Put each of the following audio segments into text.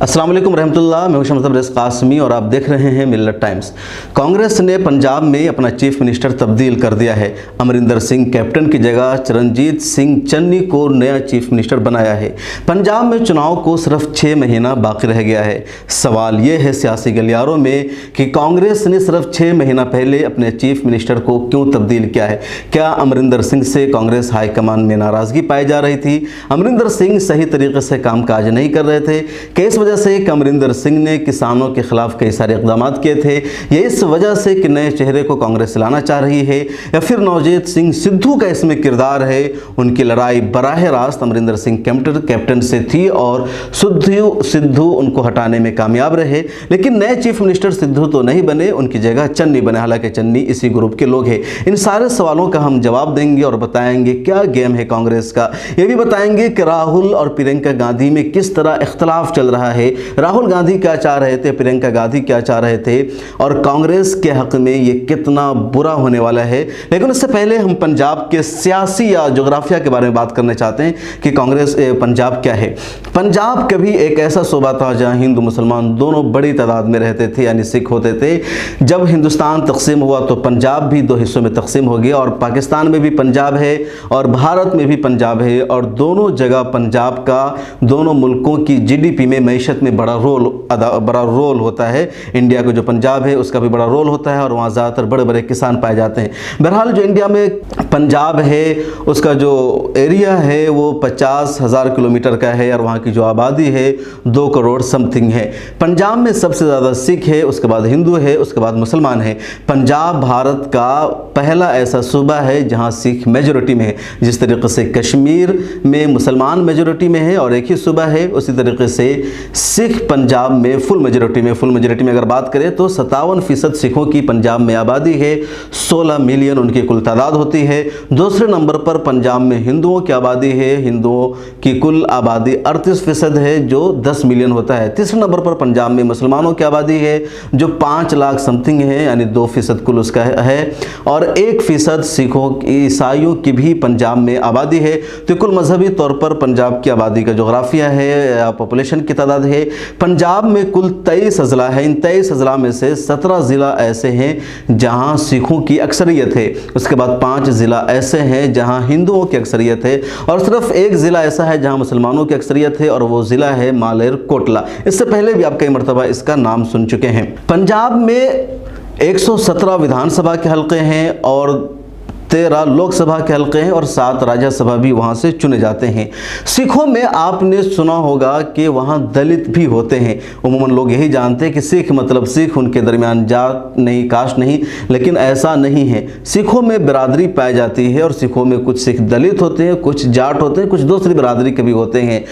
अस्सलाम वालेकुम रहमतुल्लाह। मैं हूं तबरेज़ कासमी और आप देख रहे हैं मिल्लत टाइम्स। कांग्रेस ने पंजाब में अपना चीफ मिनिस्टर तब्दील कर दिया है। अमरिंदर सिंह कैप्टन की जगह चरणजीत सिंह चन्नी को नया चीफ मिनिस्टर बनाया है। पंजाब में चुनाव को सिर्फ 6 महीना बाकी रह गया है। सवाल ये है सियासी गलियारों में कि कांग्रेस ने सिर्फ 6 महीना पहले अपने चीफ मिनिस्टर को क्यों तब्दील किया है। क्या अमरिंदर सिंह से कांग्रेस हाईकमान में नाराज़गी पाई जा रही थी? अमरिंदर सिंह सही तरीके से कामकाज नहीं कर रहे थे? किस वजह से अमरिंदर सिंह ने किसानों के खिलाफ कई सारे इकदाम किए थे? ये इस वजह से कि नए चेहरे को कांग्रेस लाना चाह रही है, या फिर नवजोत सिंह सिद्धू का इसमें किरदार है? उनकी लड़ाई बराह रास्त अमरिंदर सिंह कैप्टन से थी और सिद्धू उनको हटाने में कामयाब रहे, लेकिन नए चीफ मिनिस्टर सिद्धू तो नहीं बने, उनकी जगह चन्नी बने। हालांकि चन्नी इसी ग्रुप के लोग हैं। इन सारे सवालों का हम जवाब देंगे और बताएंगे क्या गेम है कांग्रेस का। ये भी बताएंगे कि राहुल और प्रियंका गांधी में किस तरह इख्तलाफ चल रहा है। राहुल गांधी क्या चाह रहे थे, प्रियंका गांधी क्या चाह रहे थे, और कांग्रेस के हक में ये कितना बुरा होने वाला है। लेकिन उससे पहले हम पंजाब के सियासी या जोग्राफिया के बारे में बात करना चाहते हैं कि पंजाब क्या है। पंजाब कभी एक ऐसा सूबा था जहां हिंदू मुसलमान दोनों बड़ी तादाद में रहते थे, यानी सिख होते थे। जब हिंदुस्तान तकसीम हुआ तो पंजाब भी 2 हिस्सों में तकसीम हो गया, और पाकिस्तान में भी पंजाब है और भारत में भी पंजाब है, और दोनों जगह पंजाब का दोनों मुल्कों की जीडीपी में, मईशत में बड़ा रोल होता है। इंडिया का जो पंजाब है उसका भी बड़ा रोल होता है, और वहाँ ज़्यादातर बड़े बड़े किसान पाए जाते हैं। बहरहाल जो इंडिया में पंजाब है उसका जो एरिया है वो 50,000 किलोमीटर का है, और वहाँ की जो आबादी है 2 करोड़ समथिंग है। पंजाब में सबसे ज़्यादा सिख है, उसके बाद हिंदू है, उसके बाद मुसलमान है। पंजाब भारत का पहला ऐसा सूबा है जहाँ सिख मेजोरिटी में है। जिस तरीके से कश्मीर में मुसलमान मेजोरिटी में है और एक ही सूबा है, उसी तरीके से सिख पंजाब में फुल मेजोरिटी में अगर बात करें तो 57% सिखों की पंजाब में आबादी है। 16 मिलियन उनकी कुल तादाद होती है। दूसरे नंबर पर पंजाब में हिंदुओं की आबादी है। हिंदुओं की कुल आबादी 38% है, जो 10 मिलियन होता है। तीसरे नंबर पर पंजाब में मुसलमानों की आबादी है जो 5 लाख समथिंग है, यानी 2% कुल उसका है, और 1% सिखों ईसाइयों की भी पंजाब में आबादी है। तो कुल मजहबी तौर पर पंजाब की आबादी का जोग्राफिया है, पॉपुलेशन की तादाद है। पंजाब में कुल 23 अजला है। इन 23 अजला में से 17 ज़िला ऐसे हैं जहां सिखों की अक्सरियत है, उसके बाद 5 ज़िला ऐसे हैं जहां हिंदुओं की अक्सरियत है, और सिर्फ 1 ज़िला ऐसा है जहां मुसलमानों की अक्सरियत है, और वो ज़िला है मालेर कोटला। इससे पहले भी आप कई मरतबा इसका नाम सुन चुके हैं। पंजाब में 117 विधानसभा के हल्के हैं और 13 लोकसभा के हल्के हैं, और 7 राज्यसभा भी वहाँ से चुने जाते हैं। सिखों में आपने सुना होगा कि वहाँ दलित भी होते हैं। उमूमन लोग यही जानते हैं कि सिख मतलब सिख, उनके दरमियान जात नहीं, कास्ट नहीं, लेकिन ऐसा नहीं है। सिखों में बिरादरी पाई जाती है, और सिखों में कुछ सिख दलित होते हैं, कुछ जाट होते हैं, कुछ दूसरी बिरादरी के भी होते हैं।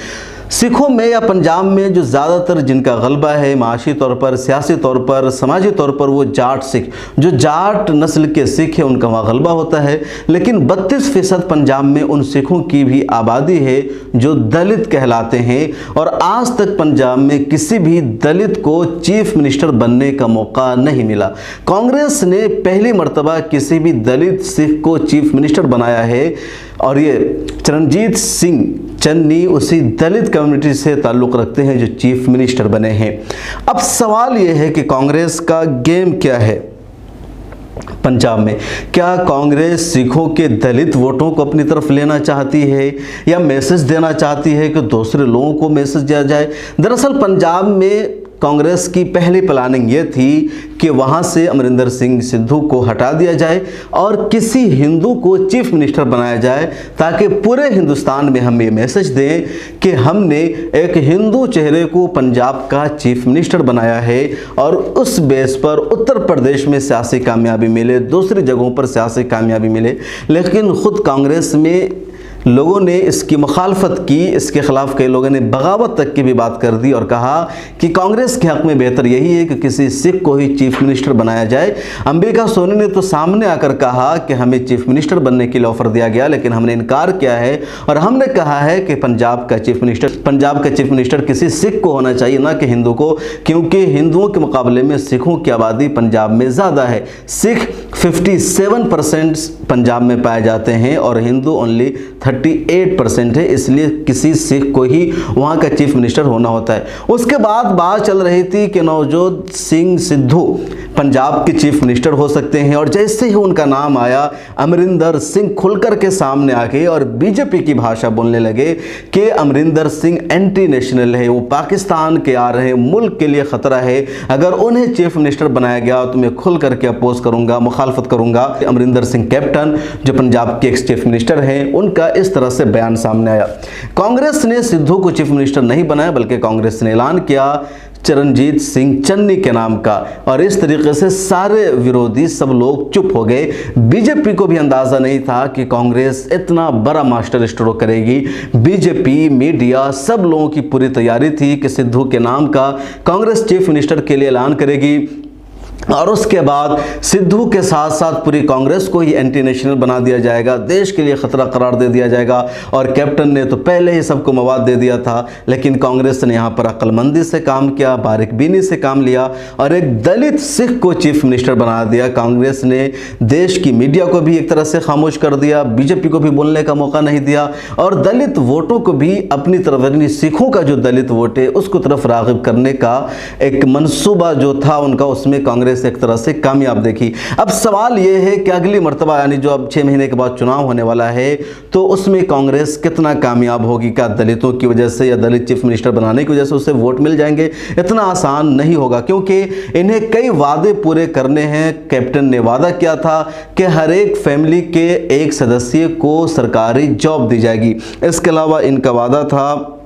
सिखों में या पंजाब में जो ज़्यादातर जिनका गलबा है माशी तौर पर, सियासी तौर पर, समाजी तौर पर, वो जाट सिख, जो जाट नस्ल के सिख है उनका वहाँ गलबा होता है। लेकिन 32% पंजाब में उन सिखों की भी आबादी है जो दलित कहलाते हैं, और आज तक पंजाब में किसी भी दलित को चीफ मिनिस्टर बनने का मौका नहीं मिला। कांग्रेस ने पहली मर्तबा किसी भी दलित सिख को चीफ मिनिस्टर बनाया है, और ये चरणजीत सिंह चन्नी उसी दलित कम्युनिटी से ताल्लुक़ रखते हैं जो चीफ मिनिस्टर बने हैं। अब सवाल यह है कि कांग्रेस का गेम क्या है पंजाब में। क्या कांग्रेस सिखों के दलित वोटों को अपनी तरफ लेना चाहती है, या मैसेज देना चाहती है कि दूसरे लोगों को मैसेज दिया जाए? दरअसल पंजाब में कांग्रेस की पहली प्लानिंग ये थी कि वहाँ से अमरिंदर सिंह सिद्धू को हटा दिया जाए और किसी हिंदू को चीफ मिनिस्टर बनाया जाए, ताकि पूरे हिंदुस्तान में हम ये मैसेज दें कि हमने एक हिंदू चेहरे को पंजाब का चीफ मिनिस्टर बनाया है, और उस बेस पर उत्तर प्रदेश में सियासी कामयाबी मिले, दूसरी जगहों पर सियासी कामयाबी मिले। लेकिन ख़ुद कांग्रेस में लोगों ने इसकी मुखालफत की, इसके खिलाफ कई लोगों ने बगावत तक की भी बात कर दी और कहा कि कांग्रेस के हक में बेहतर यही है कि किसी सिख को ही चीफ मिनिस्टर बनाया जाए। अंबिका सोनी ने तो सामने आकर कहा कि हमें चीफ मिनिस्टर बनने के लिए ऑफर दिया गया, लेकिन हमने इनकार किया है, और हमने कहा है कि पंजाब का चीफ मिनिस्टर किसी सिख को होना चाहिए, ना कि हिंदू को, क्योंकि हिंदुओं के मुकाबले में सिखों की आबादी पंजाब में ज़्यादा है। सिख 57% पंजाब में पाए जाते हैं और हिंदू ओनली 38% है, इसलिए किसी सिख को ही वहाँ का चीफ मिनिस्टर होना होता है। उसके बाद बात चल रही थी कि नवजोत सिंह सिद्धू पंजाब के चीफ मिनिस्टर हो सकते हैं, और जैसे ही उनका नाम आया अमरिंदर सिंह खुलकर के सामने आ गए और बीजेपी की भाषा बोलने लगे कि अमरिंदर सिंह एंटी नेशनल है, वो पाकिस्तान के आ रहे मुल्क के लिए खतरा है, अगर उन्हें चीफ मिनिस्टर बनाया गया तो मैं खुल करके अपोज करूंगा, मुखालफत करूंगा। अमरिंदर सिंह कैप्टन जो पंजाब के एक्स चीफ मिनिस्टर हैं, उनका इस तरह से बयान सामने आया। कांग्रेस ने सिद्धू को चीफ मिनिस्टर नहीं बनाया, बल्कि कांग्रेस ने ऐलान किया चरणजीत सिंह चन्नी के नाम का, और इस तरीके से सारे विरोधी सब लोग चुप हो गए। बीजेपी को भी अंदाजा नहीं था कि कांग्रेस इतना बड़ा मास्टर स्ट्रोक करेगी। बीजेपी, मीडिया, सब लोगों की पूरी तैयारी थी कि सिद्धू के नाम का कांग्रेस चीफ मिनिस्टर के लिए ऐलान करेगी, और उसके बाद सिद्धू के साथ साथ पूरी कांग्रेस को ही एंटी नेशनल बना दिया जाएगा, देश के लिए खतरा करार दे दिया जाएगा। और कैप्टन ने तो पहले ही सबको मवाद दे दिया था, लेकिन कांग्रेस ने यहाँ पर अक्लमंदी से काम किया, बारीकबीनी से काम लिया और एक दलित सिख को चीफ मिनिस्टर बना दिया। कांग्रेस ने देश की मीडिया को भी एक तरह से खामोश कर दिया, बीजेपी को भी बोलने का मौका नहीं दिया, और दलित वोटों को भी अपनी तरफ, यानी सिखों का जो दलित वोट है उसको तरफ राग़िब करने का एक मंसूबा जो था उनका, उसमें कांग्रेस एक तरह से कामयाब देखी। अब सवाल यह है कि अगली मर्तबा, यानी जो अब 6 महीने के बाद चुनाव होने वाला है, तो उसमें कांग्रेस कितना कामयाब होगी? क्या दलितों की वजह से या दलित चीफ मिनिस्टर बनाने की वजह से उसे वोट मिल जाएंगे? इतना आसान नहीं होगा, क्योंकि इन्हें कई वादे पूरे करने हैं। कैप्टन ने वादा किया था कि हर एक फैमिली के एक सदस्य को सरकारी जॉब दी जाएगी। इसके अलावा इनका वादा था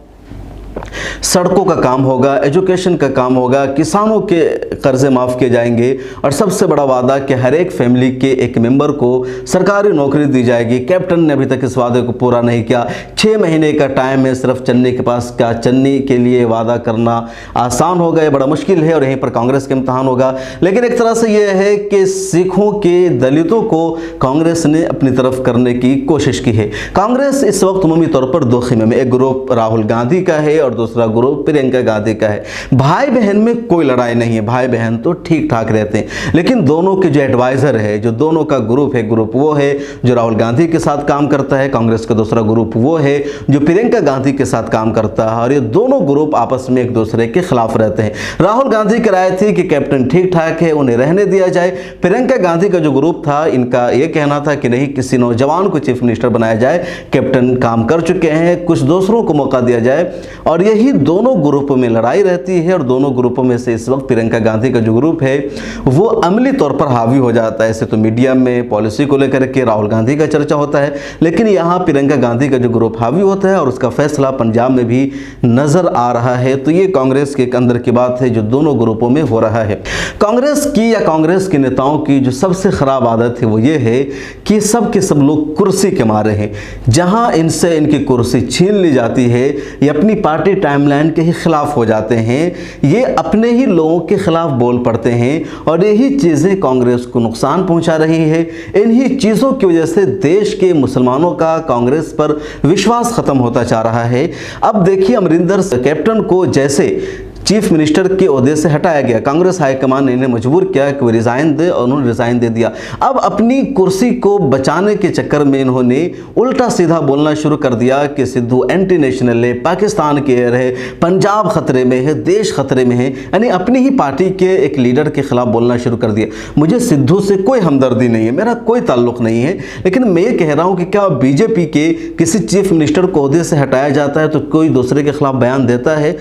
सड़कों का काम होगा, एजुकेशन का काम होगा, किसानों के कर्जे माफ़ किए जाएंगे, और सबसे बड़ा वादा कि हर एक फैमिली के एक मेंबर को सरकारी नौकरी दी जाएगी। कैप्टन ने अभी तक इस वादे को पूरा नहीं किया। 6 महीने का टाइम है सिर्फ चन्नी के पास। क्या चन्नी के लिए वादा करना आसान होगा? ये बड़ा मुश्किल है, और यहीं पर कांग्रेस का इम्तहान होगा। लेकिन एक तरह से यह है कि सिखों के, दलितों को कांग्रेस ने अपनी तरफ करने की कोशिश की है। कांग्रेस इस वक्त उमूमी तौर पर 2 खेमे में, एक ग्रुप राहुल गांधी का है और दूसरा ग्रुप प्रियंका गांधी का है। भाई बहन में कोई लड़ाई नहीं है, भाई बहन तो ठीक ठाक रहते हैं, लेकिन दोनों के जो एडवाइजर है, जो दोनों का ग्रुप है, ग्रुप वो है जो राहुल गांधी के साथ काम करता है, कांग्रेस का दूसरा ग्रुप वो है जो प्रियंका गांधी के साथ काम करता है, और ये दोनों ग्रुप आपस में एक दूसरे के खिलाफ रहते हैं। राहुल गांधी की राय थी कि कैप्टन ठीक ठाक है, उन्हें रहने दिया जाए। प्रियंका गांधी का जो ग्रुप था, इनका यह कहना था कि नहीं, किसी नौजवान को चीफ मिनिस्टर बनाया जाए, कैप्टन काम कर चुके हैं, कुछ दूसरों को मौका दिया जाए। और यही दोनों ग्रुपों में लड़ाई रहती है, और दोनों ग्रुपों में से इस वक्त प्रियंका गांधी का जो ग्रुप है वो अमली तौर पर हावी हो जाता है। ऐसे तो मीडिया में पॉलिसी को लेकर के राहुल गांधी का चर्चा होता है, लेकिन यहाँ प्रियंका गांधी का जो ग्रुप हावी होता है, और उसका फैसला पंजाब में भी नजर आ रहा है। तो ये कांग्रेस के अंदर की बात है जो दोनों ग्रुपों में हो रहा है। कांग्रेस की या कांग्रेस के नेताओं की जो सबसे खराब आदत है वो ये है कि सब के सब लोग कुर्सी के मारे हैं। जहां इनसे इनकी कुर्सी छीन ली जाती है, ये अपनी पार्टी टाइमलाइन के ही खिलाफ हो जाते हैं, ये अपने ही लोगों के खिलाफ बोल पड़ते हैं, और यही चीज़ें कांग्रेस को नुकसान पहुंचा रही है। इन्हीं चीज़ों की वजह से देश के मुसलमानों का कांग्रेस पर विश्वास खत्म होता जा रहा है। अब देखिए, अमरिंदर कैप्टन को जैसे चीफ मिनिस्टर के ओहदे से हटाया गया, कांग्रेस हाईकमान ने इन्हें मजबूर किया कि वो रिज़ाइन दे, और उन्होंने रिज़ाइन दे दिया। अब अपनी कुर्सी को बचाने के चक्कर में इन्होंने उल्टा सीधा बोलना शुरू कर दिया कि सिद्धू एंटी नेशनल है, पाकिस्तान के है, पंजाब खतरे में है, देश खतरे में है, यानी अपनी ही पार्टी के एक लीडर के खिलाफ बोलना शुरू कर दिया। मुझे सिद्धू से कोई हमदर्दी नहीं है, मेरा कोई ताल्लुक नहीं है, लेकिन मैं ये कह रहा हूँ कि क्या बीजेपी के किसी चीफ मिनिस्टर को ओहदे से हटाया जाता है तो कोई दूसरे के खिलाफ बयान देता है?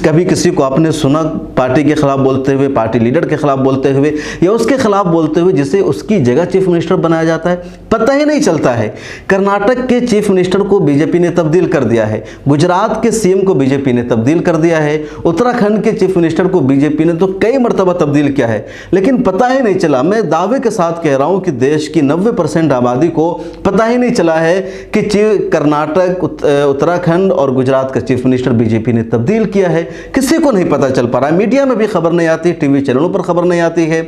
कभी किसी को आपने सुना पार्टी के खिलाफ बोलते हुए, पार्टी लीडर के खिलाफ बोलते हुए, या उसके खिलाफ बोलते हुए जिसे उसकी जगह चीफ मिनिस्टर बनाया जाता है? पता ही नहीं चलता है। कर्नाटक के चीफ मिनिस्टर को बीजेपी ने तब्दील कर दिया है, गुजरात के सीएम को बीजेपी ने तब्दील कर दिया है, उत्तराखंड के चीफ मिनिस्टर को बीजेपी ने तो कई मरतबा तब्दील किया है, लेकिन पता ही नहीं चला। मैं दावे के साथ कह रहा हूं कि देश की 90% आबादी को पता ही नहीं चला है कि कर्नाटक, उत्तराखंड और गुजरात का चीफ मिनिस्टर बीजेपी ने तब्दील किया है। किसी को नहीं पता चल पा रहा है, मीडिया में भी खबर नहीं आती, टीवी चैनलों पर खबर नहीं आती है।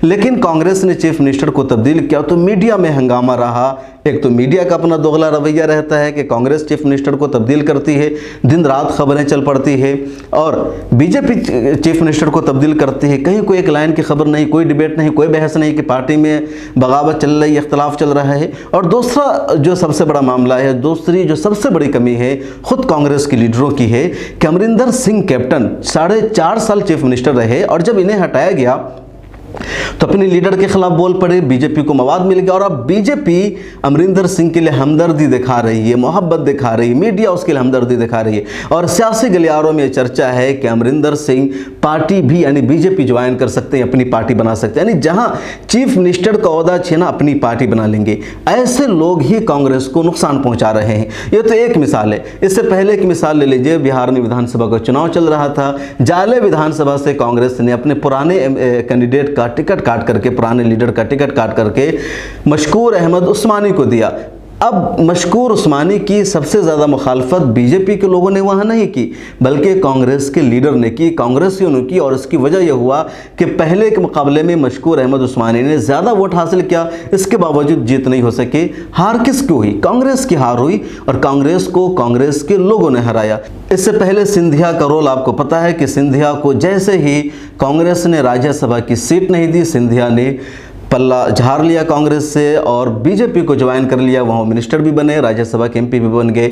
लेकिन कांग्रेस ने चीफ मिनिस्टर को तब्दील किया तो मीडिया में हंगामा रहा एक तो मीडिया का अपना दोगला रवैया रहता है कि कांग्रेस चीफ मिनिस्टर को तब्दील करती है, दिन रात खबरें चल पड़ती है, और बीजेपी चीफ मिनिस्टर को तब्दील करती है, कहीं कोई एक लाइन की खबर नहीं, कोई डिबेट नहीं, कोई बहस नहीं कि पार्टी में बगावत चल रही है, इख्तलाफ चल रहा है। और दूसरा जो सबसे बड़ा मामला है, दूसरी जो सबसे बड़ी कमी है खुद कांग्रेस के लीडरों की है कि अमरिंदर सिंह कैप्टन 4.5 साल चीफ मिनिस्टर रहे, और जब इन्हें हटाया गया तो अपने लीडर के खिलाफ बोल पड़े, बीजेपी को मवाद मिल गया, और अब बीजेपी अमरिंदर सिंह के लिए हमदर्दी दिखा रही है, मोहब्बत दिखा रही है, मीडिया उसके लिए हमदर्दी दिखा रही है, और सियासी गलियारों में चर्चा है कि अमरिंदर सिंह पार्टी भी यानी बीजेपी ज्वाइन कर सकते हैं, अपनी पार्टी बना सकते हैं, यानी जहां चीफ मिनिस्टर का ओहदा छीना अपनी पार्टी बना लेंगे। ऐसे लोग ही कांग्रेस को नुकसान पहुंचा रहे हैं। ये तो एक मिसाल है। इससे पहले की मिसाल ले लीजिए, बिहार में विधानसभा का चुनाव चल रहा था, जाले विधानसभा से कांग्रेस ने अपने पुराने कैंडिडेट का टिकट काट करके, पुराने लीडर का टिकट काट करके मशकूर अहमद उस्मानी को दिया। अब मशकूर उस्मानी की सबसे ज़्यादा मुखालफत बीजेपी के लोगों ने वहाँ नहीं की, बल्कि कांग्रेस के लीडर ने की, कांग्रेसियों ने की, और इसकी वजह यह हुआ कि पहले के मुकाबले में मशकूर अहमद उस्मानी ने ज़्यादा वोट हासिल किया, इसके बावजूद जीत नहीं हो सके। हार किसकी हुई? कांग्रेस की हार हुई, और कांग्रेस को कांग्रेस के लोगों ने हराया। इससे पहले सिंधिया का रोल आपको पता है कि सिंधिया को जैसे ही कांग्रेस ने राज्यसभा की सीट नहीं दी, सिंधिया ने पल्ला झाड़ लिया कांग्रेस से और बीजेपी को ज्वाइन कर लिया। वहाँ मिनिस्टर भी बने, राज्यसभा के एमपी भी बन गए।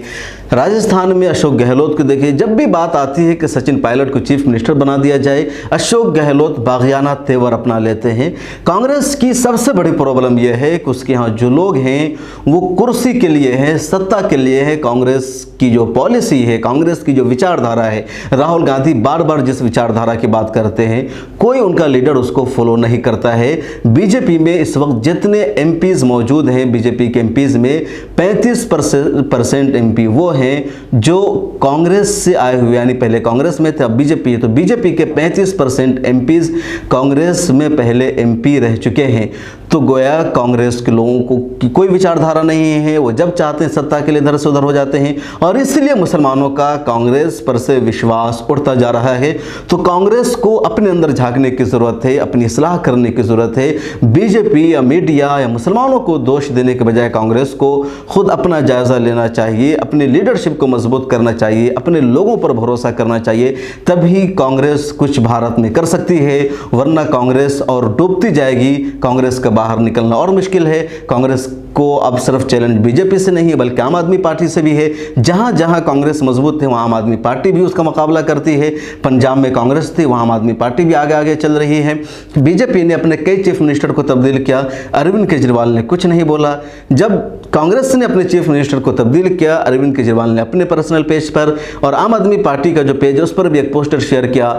राजस्थान में अशोक गहलोत को देखिए, जब भी बात आती है कि सचिन पायलट को चीफ मिनिस्टर बना दिया जाए, अशोक गहलोत बागियाना तेवर अपना लेते हैं। कांग्रेस की सबसे बड़ी प्रॉब्लम यह है कि उसके यहाँ जो लोग हैं वो कुर्सी के लिए हैं, सत्ता के लिए है। कांग्रेस की जो पॉलिसी है, कांग्रेस की जो विचारधारा है, राहुल गांधी बार बार जिस विचारधारा की बात करते हैं, कोई उनका लीडर उसको फॉलो नहीं करता है। बीजेपी में इस वक्त जितने एमपीज मौजूद हैं, बीजेपी के एमपीज में 35% एमपी वो हैं जो कांग्रेस से आए हुए, यानी पहले कांग्रेस में थे अब बीजेपी है, तो बीजेपी के 35% एमपीज कांग्रेस में पहले एमपी रह चुके हैं। तो गोया कांग्रेस के लोगों को की कोई विचारधारा नहीं है, वो जब चाहते हैं सत्ता के लिए इधर से उधर हो जाते हैं, और इसलिए मुसलमानों का कांग्रेस पर से विश्वास उठता जा रहा है। तो कांग्रेस को अपने अंदर झांकने की ज़रूरत है, अपनी इस्लाह करने की ज़रूरत है। बीजेपी या मीडिया या मुसलमानों को दोष देने के बजाय कांग्रेस को खुद अपना जायज़ा लेना चाहिए, अपनी लीडरशिप को मजबूत करना चाहिए, अपने लोगों पर भरोसा करना चाहिए, तभी कांग्रेस कुछ भारत में कर सकती है, वरना कांग्रेस और डूबती जाएगी। कांग्रेस का बाहर निकलना और मुश्किल है। कांग्रेस को अब सिर्फ चैलेंज बीजेपी से नहीं बल्कि आम आदमी पार्टी से भी है। जहां जहां कांग्रेस मजबूत है वहां आम आदमी पार्टी भी उसका मुकाबला करती है। पंजाब में कांग्रेस थी, वहां आम आदमी पार्टी भी आगे आगे चल रही है। बीजेपी ने अपने कई चीफ मिनिस्टर को तब्दील किया, अरविंद केजरीवाल ने कुछ नहीं बोला। जब कांग्रेस ने अपने चीफ मिनिस्टर को तब्दील किया, अरविंद केजरीवाल ने अपने पर्सनल पेज पर और आम आदमी पार्टी का जो पेज है उस पर भी एक पोस्टर शेयर किया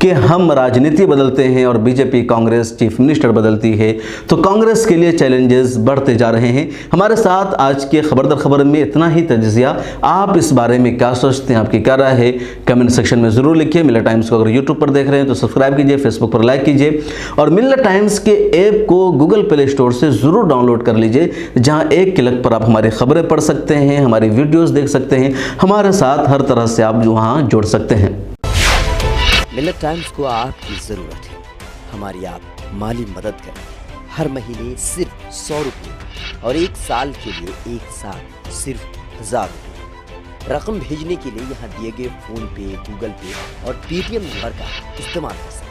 कि हम राजनीति बदलते हैं और बीजेपी कांग्रेस चीफ मिनिस्टर बदलती है। तो कांग्रेस के लिए चैलेंजेस बढ़ते जा रहे हैं। हमारे साथ आज के खबर दर खबर में इतना ही तजिया। आप इस बारे में क्या सोचते हैं, आपकी क्या राय है, कमेंट सेक्शन में ज़रूर लिखिए। मिल्लत टाइम्स को अगर यूट्यूब पर देख रहे हैं तो सब्सक्राइब कीजिए, फेसबुक पर लाइक कीजिए, और मिल्लत टाइम्स के ऐप को गूगल प्ले स्टोर से ज़रूर डाउनलोड कर लीजिए, जहां एक क्लिक पर आप हमारी खबरें पढ़ सकते हैं, हमारी वीडियोज़ देख सकते हैं, हमारे साथ हर तरह से आप वहाँ जुड़ सकते हैं। मिल्लत टाइम्स को आपकी ज़रूरत है, हमारी आप माली मदद करें। हर महीने सिर्फ 100 रुपये और 1 साल के लिए एक साथ सिर्फ 1000 रुपये। रकम भेजने के लिए यहाँ दिए गए फ़ोन पे, गूगल पे और पेटीएम नंबर का इस्तेमाल कर सकते हैं।